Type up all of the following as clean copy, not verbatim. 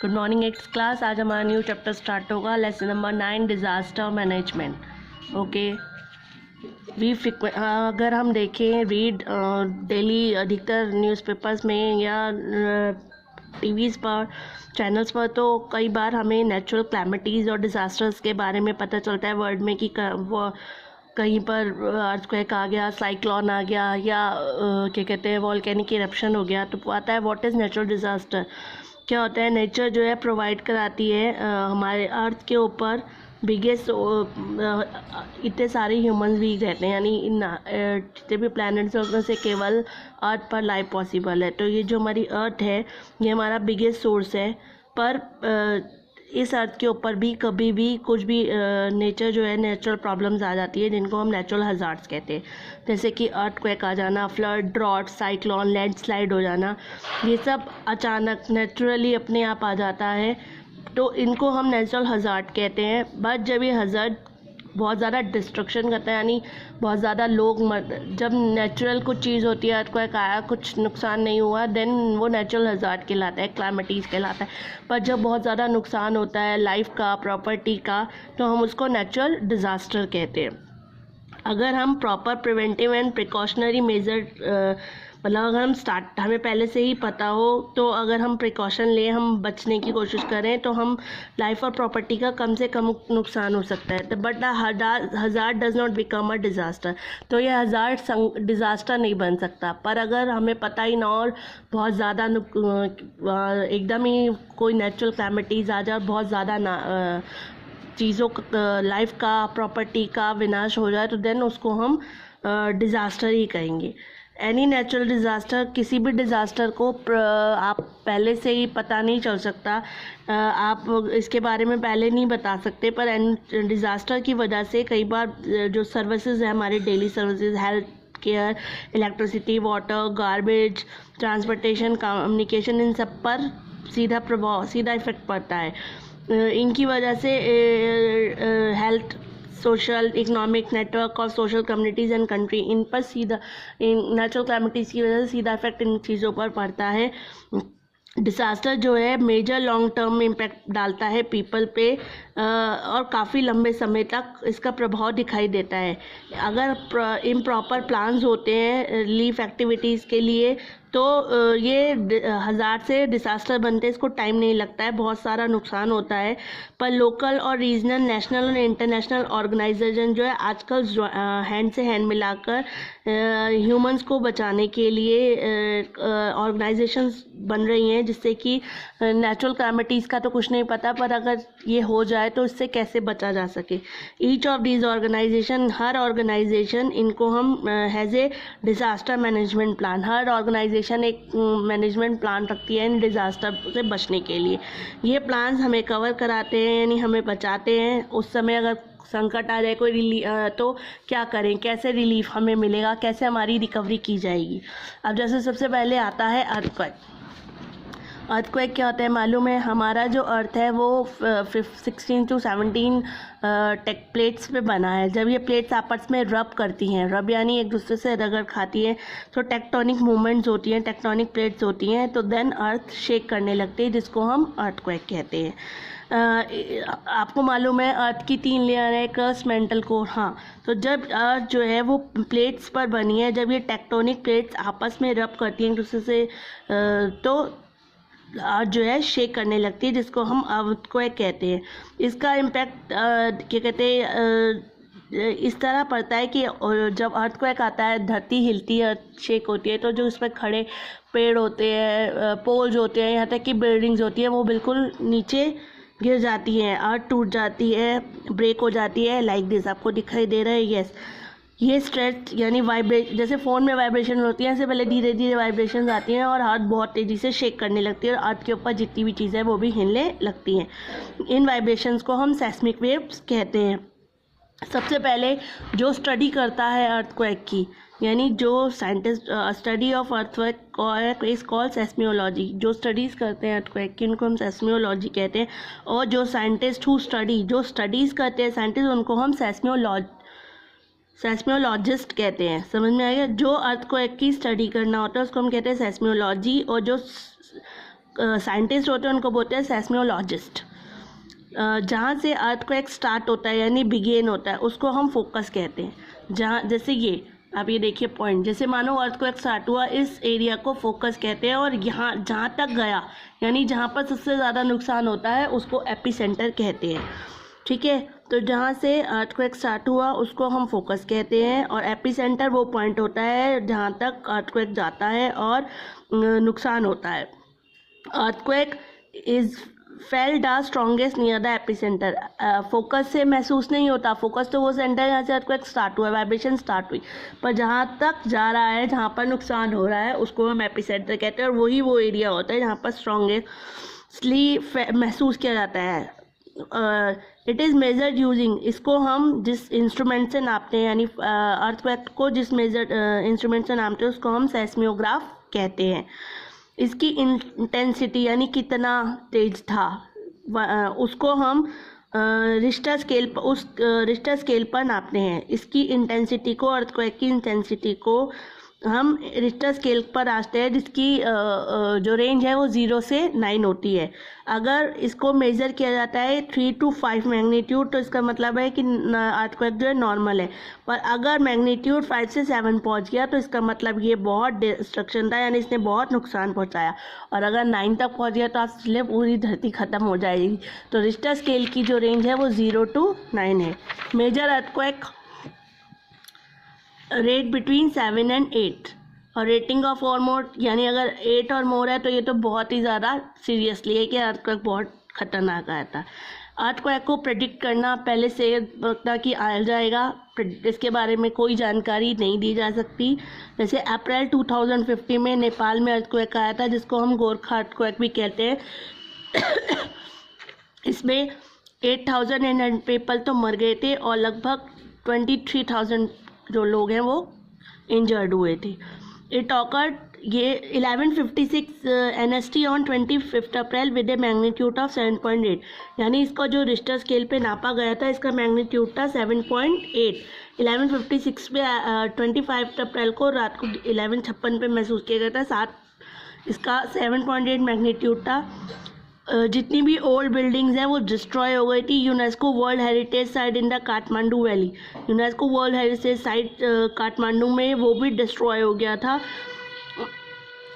Good morning eighth class. आज हमारा new chapter start होगा, lesson number 9 disaster management. Okay, अगर हम देखें रीड डेली अधिकतर न्यूज़पेपर्स में या टीवीज़ पर चैनल्स पर, तो कई बार हमें नेचुरल क्लैमिटीज़ और डिज़ास्टर्स के बारे में पता चलता है वर्ल्ड में कि वो कहीं पर अर्थक्वेक आ गया, साइक्लोन आ गया, या क्या कहते हैं वॉल्केनिक इरप्शन हो गया। तो आता है व्हाट इज़ नेचुरल डिज़ास्टर। क्या होता है, नेचर जो है प्रोवाइड कराती है हमारे अर्थ के ऊपर बिगेस्ट, इतने सारे ह्यूमंस भी रहते हैं, यानी इन जितने भी प्लैनेट्स हैं उसमें से केवल अर्थ पर लाइफ पॉसिबल है। तो ये जो हमारी अर्थ है ये हमारा बिगेस्ट सोर्स है, पर इस अर्थ के ऊपर भी कभी भी कुछ भी नेचर जो है नेचुरल प्रॉब्लम्स आ जाती है जिनको हम नेचुरल हज़ार्ड्स कहते हैं, जैसे कि अर्थक्वेक आ जाना, फ्लड, ड्रॉट, साइक्लोन, लैंडस्लाइड हो जाना। ये सब अचानक नेचुरली अपने आप आ जाता है, तो इनको हम नेचुरल हज़ार्ड कहते हैं। बट जब ये हज़ार्ड बहुत ज़्यादा डिस्ट्रक्शन करता है, यानी बहुत ज़्यादा लोग जब नेचुरल कुछ चीज़ होती है, अर्थक्वेक आया, कुछ नुकसान नहीं हुआ, देन वो नेचुरल हज़ार्ड कहलाता है, क्लाइमेटीज़ कहलाता है। पर जब बहुत ज़्यादा नुकसान होता है लाइफ का, प्रॉपर्टी का, तो हम उसको नेचुरल डिज़ास्टर कहते हैं। अगर हम proper preventive and precautionary major मतलब अगर हमें पहले से ही पता हो, तो अगर हम प्रिकॉशन लें, हम बचने की कोशिश करें, तो हम लाइफ और प्रॉपर्टी का कम से कम नुकसान हो सकता है। But the hazard does not become a disaster. तो ये हज़ार्ड डिज़ास्टर नहीं बन सकता। पर अगर हमें पता ही ना और बहुत ज़्यादा एकदम ही कोई नेचुरल क्लैमिटीज़ आ जाए, बहुत ज़्यादा चीज़ों लाइफ का, प्रॉपर्टी का विनाश हो जाए, तो देन उसको हम डिज़ास्टर ही कहेंगे। एनी नेचुरल डिज़ास्टर, किसी भी डिज़ास्टर को आप पहले से ही पता नहीं चल सकता, आप इसके बारे में पहले नहीं बता सकते। पर डिज़ास्टर की वजह से कई बार जो सर्विसेज है हमारे daily services, health care, electricity, water, garbage, transportation, communication, इन सब पर सीधा इफेक्ट पड़ता है। इनकी वजह से हेल्थ, सोशल, इकोनॉमिक नेटवर्क और सोशल कम्युनिटीज़ एंड कंट्री, इन पर सीधा, इन नेचुरल क्लैमिटीज़ की वजह से सीधा इफेक्ट इन चीज़ों पर पड़ता है। डिज़ास्टर जो है मेजर लॉन्ग टर्म इम्पैक्ट डालता है पीपल पे, और काफ़ी लंबे समय तक इसका प्रभाव दिखाई देता है। अगर इम्प्रॉपर प्लान्स होते हैं रिलीफ एक्टिविटीज़ के लिए, तो ये हज़ार्ड से डिज़ास्टर बनते इसको टाइम नहीं लगता है, बहुत सारा नुकसान होता है। पर लोकल और रीजनल, नेशनल और इंटरनेशनल ऑर्गेनाइजेशन जो है आजकल हैंड से हैंड मिलाकर ह्यूमंस को बचाने के लिए ऑर्गेनाइजेशंस बन रही हैं, जिससे कि नेचुरल क्लैमिटीज़ का तो कुछ नहीं पता, पर अगर ये हो जाए तो इससे कैसे बचा जा सके। ईच ऑफ दीज ऑर्गेनाइजेशन, हर ऑर्गेनाइजेशन, इनको हम has a disaster management plan, हर ऑर्गेनाइजेशन एक मैनेजमेंट प्लान रखती है इन डिज़ास्टर से बचने के लिए। ये प्लान्स हमें कवर कराते हैं, यानी हमें बचाते हैं। उस समय अगर संकट आ जाए कोई तो क्या करें, कैसे रिलीफ हमें मिलेगा, कैसे हमारी रिकवरी की जाएगी। अब जैसे सबसे पहले आता है अर्थक्वेक। अर्थक्वेक क्या होता है मालूम है, हमारा जो अर्थ है वो 16 to 17 टेक प्लेट्स पे बना है। जब ये प्लेट्स आपस में रब करती हैं, रब यानी एक दूसरे से रगड़ खाती हैं, तो टेक्टोनिक मूवमेंट्स होती हैं, टेक्टोनिक प्लेट्स होती हैं, तो देन अर्थ शेक करने लगती है, जिसको हम अर्थक्वेक कहते हैं। आपको मालूम है अर्थ की 3 लेयर है, क्रस्ट, मेंटल, कोर। हाँ, तो जब अर्थ जो है वो प्लेट्स पर बनी है, जब ये टेक्टोनिक प्लेट्स आपस में रब करती हैं एक दूसरे से, तो अर्थ जो है शेक करने लगती है, जिसको हम अर्थक्वेक कहते हैं। इसका इम्पैक्ट क्या कहते हैं इस तरह पड़ता है कि जब अर्थक्वेक आता है, धरती हिलती है, अर्थ शेक होती है, तो जो उस पर खड़े पेड़ होते हैं, पोल्स होते हैं, यहाँ तक कि बिल्डिंग्स होती है, वो बिल्कुल नीचे गिर जाती हैं, अर्थ टूट जाती है, ब्रेक हो जाती है, लाइक दिस। आपको दिखाई दे रहा है? यस, ये स्ट्रेच यानी जैसे फ़ोन में वाइब्रेशन होती है, ऐसे पहले धीरे धीरे वाइब्रेशन आती हैं और अर्थ बहुत तेज़ी से शेक करने लगती है, और अर्थ के ऊपर जितनी भी चीज़ें वो भी हिलने लगती हैं। इन वाइब्रेशंस को हम सेस्मिक वेव्स कहते हैं। सबसे पहले जो स्टडी करता है अर्थक्वेक की, यानी जो scientist study of earthquake is called seismology, जो स्टडीज़ करते हैं अर्थक्वेक की उनको हम सेस्मियोलॉजी कहते हैं। और जो साइंटिस्ट जो स्टडीज़ करते हैं साइंटिस्ट, उनको हम सेस्मियोलॉजिस्ट कहते हैं। समझ में आएगा? जो अर्थक्वेक की स्टडी करना होता है उसको हम कहते हैं सेस्मियोलॉजी, और जो साइंटिस्ट होते हैं उनको बोलते हैं सेस्मियोलॉजिस्ट। जहाँ से अर्थक्वेक स्टार्ट होता है यानी बिगेन होता है उसको हम फोकस कहते हैं। जहाँ जैसे ये आप ये देखिए पॉइंट, जैसे मानो अर्थक्वेक स्टार्ट हुआ, इस एरिया को फोकस कहते हैं, और यहाँ जहाँ तक गया यानी जहाँ पर सबसे ज़्यादा नुकसान होता है उसको एपिसेंटर कहते हैं। ठीक है, तो जहाँ से अर्थक्वेक स्टार्ट हुआ उसको हम फोकस कहते हैं, और एपिसेंटर वो पॉइंट होता है जहाँ तक अर्थक्वेक जाता है और नुकसान होता है। Earthquake is felt the strongest near the epicentre. Focus से महसूस नहीं होता, फोकस तो वो सेंटर जहाँ से अर्थक्वेक स्टार्ट हुआ, वाइब्रेशन स्टार्ट हुई, पर जहाँ तक जा रहा है जहाँ पर नुकसान हो रहा है उसको हम एपिसेंटर कहते हैं, और वही वो एरिया होता है जहाँ पर स्ट्रॉन्गेस्टली महसूस किया जाता है। इट इज़ मेजर्ड यूजिंग, इसको हम जिस इंस्ट्रूमेंट से नापते हैं यानी अर्थक्वेक को जिस मेजर्ड इंस्ट्रूमेंट से नापते हैं उसको हम सेस्मियोग्राफ कहते हैं। इसकी इंटेंसिटी यानी कितना तेज था उसको हम रिश्टर स्केल पर नापते हैं। इसकी इंटेंसिटी को, अर्थक्वेक की इंटेंसिटी को हम रिश्टर स्केल पर नापते हैं, जिसकी जो रेंज है वो 0 से 9 होती है। अगर इसको मेज़र किया जाता है 3 to 5 मैग्नीट्यूड तो इसका मतलब है कि अर्थक्वेक जो है नॉर्मल है, पर अगर मैग्नीट्यूड 5 से 7 पहुंच गया तो इसका मतलब ये बहुत डिस्ट्रक्शन था यानी इसने बहुत नुकसान पहुंचाया, और अगर 9 तक पहुंच गया तो इसलिए पूरी धरती ख़त्म हो जाएगी। तो रिश्टर स्केल की जो रेंज है वो 0 to 9 है। Major earthquake rate between 7 and 8, और रेटिंग ऑफ और मोर यानी अगर 8 और मोर है तो ये तो बहुत ही ज़्यादा सीरियसली है कि अर्थक्वेक बहुत खतरनाक आया था। अर्थक्वेक को प्रेडिक्ट करना पहले से पता कि आ जाएगा, इसके बारे में कोई जानकारी नहीं दी जा सकती। जैसे अप्रैल 2050 में नेपाल में अर्थक्वेक आया था जिसको हम गोरखा अर्थक्वेक भी कहते हैं। इसमें 8,000 पीपल तो मर गए थे और लगभग 23,000 जो लोग हैं वो इंजर्ड हुए थे। इट ऑकर्ड ये 1156 NST on 25 April with A magnitude of 7.8, यानी इसका जो रिश्टर स्केल पे नापा गया था इसका मैग्नीट्यूड था 7.8। 1156 पे 25 अप्रैल को रात को 11:56 पे महसूस किया गया था, साथ इसका 7.8 मैग्नीट्यूड था। जितनी भी ओल्ड बिल्डिंग्स हैं वो डिस्ट्रॉय हो गई थी। UNESCO world heritage site in the Kathmandu valley, UNESCO world heritage site Kathmandu में वो भी डिस्ट्रॉय हो गया था।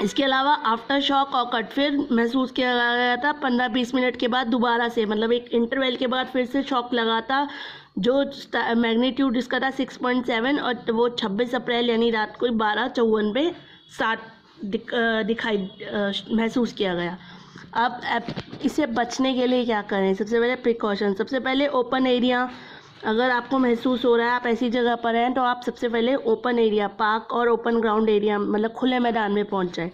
इसके अलावा आफ्टर शॉक ऑकर्ड, फिर महसूस किया गया था 15-20 मिनट के बाद दोबारा से, मतलब एक इंटरवल के बाद फिर से शॉक लगा था, जो मैग्नीट्यूड इसका था 6.7, और वो 26 अप्रैल यानी रात को 12:54 पे महसूस किया गया। अब इसे बचने के लिए क्या करें? सबसे पहले प्रिकॉशन, सबसे पहले ओपन एरिया, अगर आपको महसूस हो रहा है आप ऐसी जगह पर हैं तो आप सबसे पहले ओपन एरिया, पार्क और ओपन ग्राउंड एरिया मतलब खुले मैदान में पहुंच जाएं।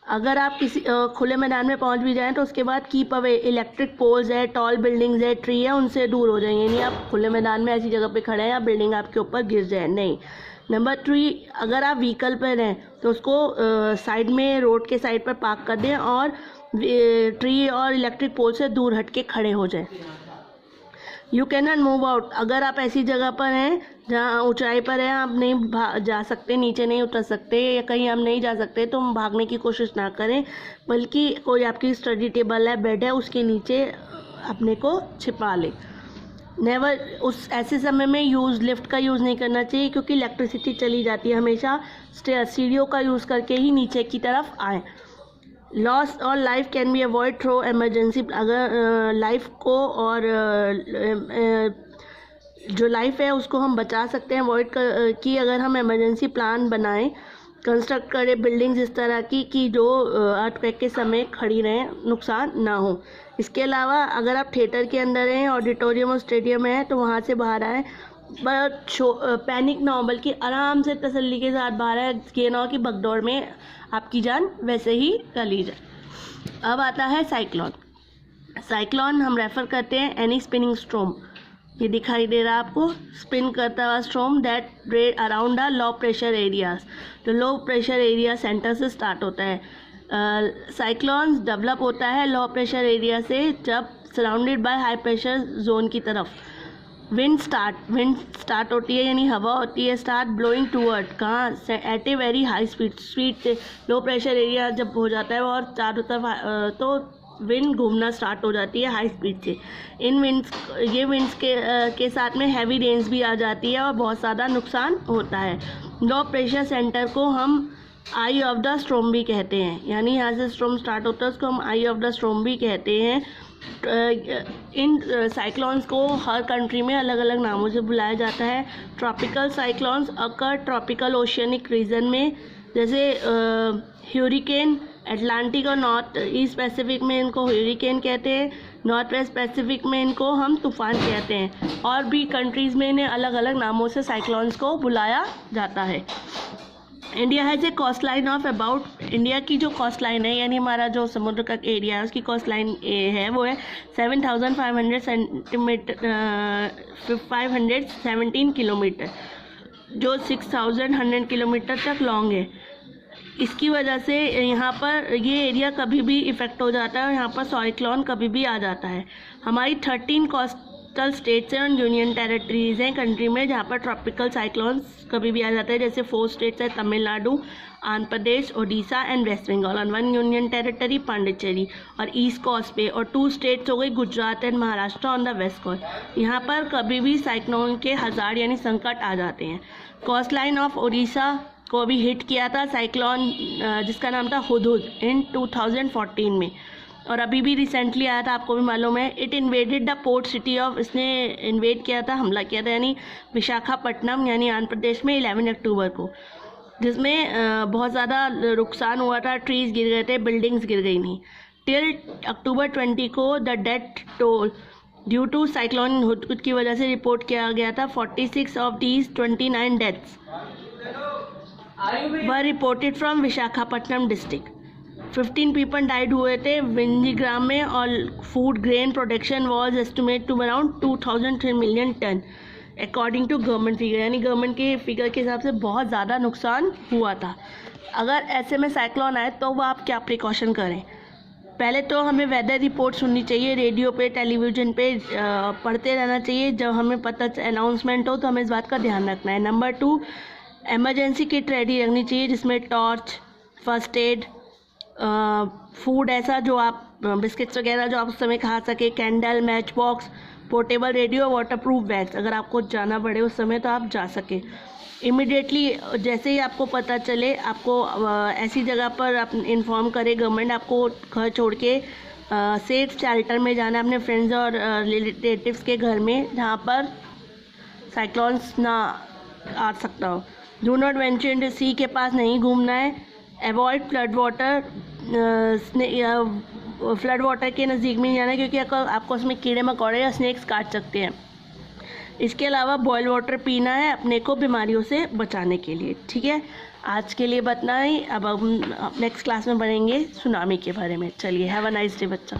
अगर आप किसी खुले मैदान में पहुंच भी जाएं तो उसके बाद कीप अवे, इलेक्ट्रिक पोल्स है, टॉल बिल्डिंग्स है, ट्री है, उनसे दूर हो जाएंगे। यानी आप खुले मैदान में ऐसी जगह पे खड़े हैं या बिल्डिंग आपके ऊपर गिर जाए, नहीं। नंबर 3, अगर आप व्हीकल पर हैं तो उसको साइड में, रोड के साइड पर पार्क कर दें और ट्री और इलेक्ट्रिक पोल से दूर हट के खड़े हो जाए। You can not move out, अगर आप ऐसी जगह पर हैं जहाँ ऊंचाई पर हैं, आप नहीं जा सकते, नीचे नहीं उतर सकते या कहीं आप नहीं जा सकते तो भागने की कोशिश ना करें, बल्कि कोई आपकी स्टडी टेबल है, बेड है, उसके नीचे अपने को छिपा लें। नेवर, उस ऐसे समय में लिफ्ट का यूज़ नहीं करना चाहिए क्योंकि इलेक्ट्रिसिटी चली जाती है। हमेशा सीढ़ियों का यूज़ करके ही नीचे की तरफ आएँ। लॉस और life can be avoid through emergency, अगर लाइफ को और जो लाइफ है उसको हम बचा सकते हैं अवॉइड कि अगर हम इमरजेंसी प्लान बनाएं, कंस्ट्रक्ट करें बिल्डिंग्स इस तरह की कि जो अर्थक्वेक के समय खड़ी रहें, नुकसान ना हो। इसके अलावा अगर आप थिएटर के अंदर हैं, ऑडिटोरियम और स्टेडियम है तो वहाँ से बाहर आएँ, पैनिक ना हो बल्कि आराम से तसल्ली के साथ बाहर आए, ये ना हो कि भगदौड़ में आपकी जान वैसे ही चली जाए। अब आता है साइक्लोन। साइक्लोन हम रेफर करते हैं एनी स्पिनिंग स्टॉर्म, ये दिखाई दे रहा है आपको, स्पिन करता हुआ storm that red around the low pressure areas, तो लो प्रेशर एरिया सेंटर से स्टार्ट होता है। साइक्लोन डेवलप होता है लो प्रेशर एरिया से जब surrounded by high pressure zone की तरफ। विंड स्टार्ट होती है यानी हवा होती है स्टार्ट ब्लोइंग टूवर्ड, कहाँ से, at a very high speed से लो प्रेशर एरिया जब हो जाता है और चारों तरफ तो विंड घूमना स्टार्ट हो जाती है हाई स्पीड से। ये विंड्स के साथ में हैवी रेन्स भी आ जाती है और बहुत ज़्यादा नुकसान होता है। लो प्रेशर सेंटर को हम आई ऑफ द स्टॉर्म भी कहते हैं, यानी यहाँ से स्टॉर्म स्टार्ट होता है उसको हम आई ऑफ द स्टॉर्म भी कहते हैं। इन साइक्लोन्स को हर कंट्री में अलग अलग नामों से बुलाया जाता है। ट्रॉपिकल साइक्लोन्स अकर ट्रॉपिकल ओशियनिक रीजन में, जैसे ह्यूरिकेन अटलांटिक और नॉर्थ ईस्ट पैसिफिक में इनको ह्यूरिकेन कहते हैं, नॉर्थ वेस्ट पैसिफिक में इनको हम तूफ़ान कहते हैं। और भी कंट्रीज़ में इन्हें अलग अलग नामों से साइक्लोन्स को बुलाया जाता है। India has a coast line of about, India की जो कोस्ट लाइन है यानी हमारा जो समुद्र का एरिया है उसकी कोस्ट लाइन है वो है 7,517 किलोमीटर, जो 6,100 किलोमीटर तक लॉन्ग है। इसकी वजह से यहाँ पर ये एरिया कभी भी इफ़ेक्ट हो जाता है और यहाँ पर साइक्लोन कभी भी आ जाता है। हमारी 13 कोस्टल स्टेट्स हैं और यूनियन टेरिटरीज़ हैं कंट्री में जहाँ पर ट्रॉपिकल साइक्लोन्स कभी भी आ जाते हैं, जैसे 4 स्टेट्स है तमिलनाडु, आंध्र प्रदेश, ओडिशा एंड वेस्ट बंगाल, और 1 यूनियन टेरिटरी पांडिचेरी और ईस्ट कोस्ट पे, और 2 स्टेट्स हो गई Gujarat and Maharashtra on the west coast. यहाँ पर कभी भी साइक्लोन के हज़ार यानी संकट आ जाते हैं। कोस्ट लाइन ऑफ उड़ीसा को भी हिट किया था साइक्लोन जिसका नाम था हुदहुद इन 2014 में, और अभी भी रिसेंटली आया था, आपको भी मालूम है। It invaded the port city of, इसने इन्वेड किया था, हमला किया था यानी विशाखापट्टनम यानी आंध्र प्रदेश में 11 अक्टूबर को, जिसमें बहुत ज़्यादा नुकसान हुआ था, ट्रीज़ गिर गए थे, बिल्डिंग्स गिर गई नहीं। टिल अक्टूबर 20 को the death toll due to cyclone Hudhud की वजह से रिपोर्ट किया गया था। 46 of these 29 deaths were reported from Visakhapatnam district. 15 people died हुए थे विंजीग्राम में, और food grain production was estimate to around 2003 million tonne according to government figure, यानी गवर्नमेंट के फिगर के हिसाब से बहुत ज़्यादा नुकसान हुआ था। अगर ऐसे में साइक्लोन आए तो वह आप क्या प्रिकॉशन करें? पहले तो हमें वेदर रिपोर्ट सुननी चाहिए, रेडियो पे टेलीविज़न पे पढ़ते रहना चाहिए, जब हमें पता अनाउंसमेंट हो तो हमें इस बात का ध्यान रखना है। नंबर 2, एमरजेंसी किट रेडी रखनी चाहिए जिसमें टॉर्च, फर्स्ट एड, फूड ऐसा जो आप बिस्किट्स वगैरह जो आप उस समय खा सके, candle, match box, portable radio, waterproof bags, अगर आपको जाना पड़े उस समय तो आप जा सके। इमिडिएटली जैसे ही आपको पता चले आपको ऐसी जगह पर आप इन्फॉर्म करे गवर्नमेंट, आपको घर छोड़ के सेफ शेल्टर में जाना है अपने फ्रेंड्स और रिलेटिव्स के घर में जहाँ पर साइक्लोन्स ना आ सकता हो। डू नॉट वेंचर इन सी के पास नहीं घूमना है। अवॉइड फ्लड वाटर के नज़दीक में नहीं जाना है क्योंकि आपको उसमें कीड़े मकोड़े या स्नेक्स काट सकते हैं। इसके अलावा बॉयल वाटर पीना है अपने को बीमारियों से बचाने के लिए। ठीक है, आज के लिए बतना ही। अब हम नेक्स्ट क्लास में पढ़ेंगे सुनामी के बारे में। चलिए, हैव अ नाइस डे बच्चा।